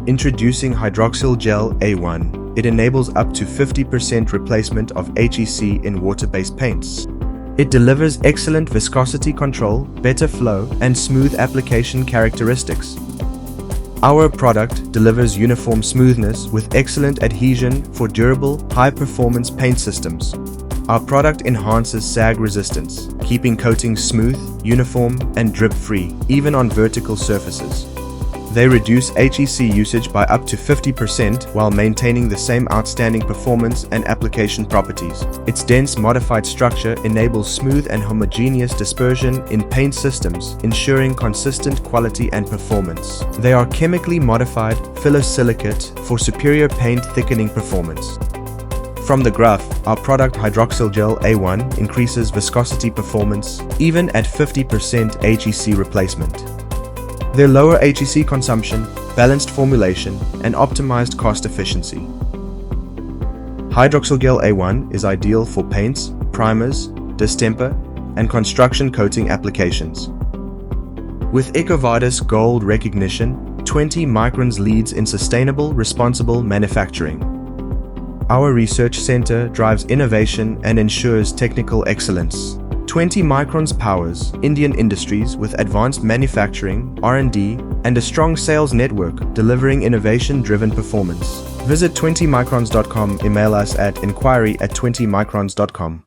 Introducing HYDROXYLGEL A1. It enables up to 50% replacement of HEC in water-based paints. It delivers excellent viscosity control, better flow, and smooth application characteristics. Our product delivers uniform smoothness with excellent adhesion for durable, high-performance paint systems. Our product enhances sag resistance, keeping coatings smooth, uniform, and drip-free, even on vertical surfaces. They reduce HEC usage by up to 50% while maintaining the same outstanding performance and application properties. Its dense modified structure enables smooth and homogeneous dispersion in paint systems, ensuring consistent quality and performance. They are chemically modified phyllosilicate for superior paint thickening performance. From the graph, our product HYDROXYLGEL A1 increases viscosity performance even at 50% HEC replacement. Their lower HEC consumption, balanced formulation, and optimized cost efficiency. HYDROXYLGEL A1 is ideal for paints, primers, distemper, and construction coating applications. With EcoVadis Gold recognition, 20 Microns leads in sustainable, responsible manufacturing. Our research center drives innovation and ensures technical excellence. 20 Microns powers Indian industries with advanced manufacturing, R&D, and a strong sales network delivering innovation-driven performance. Visit 20microns.com, email us at inquiry@20microns.com.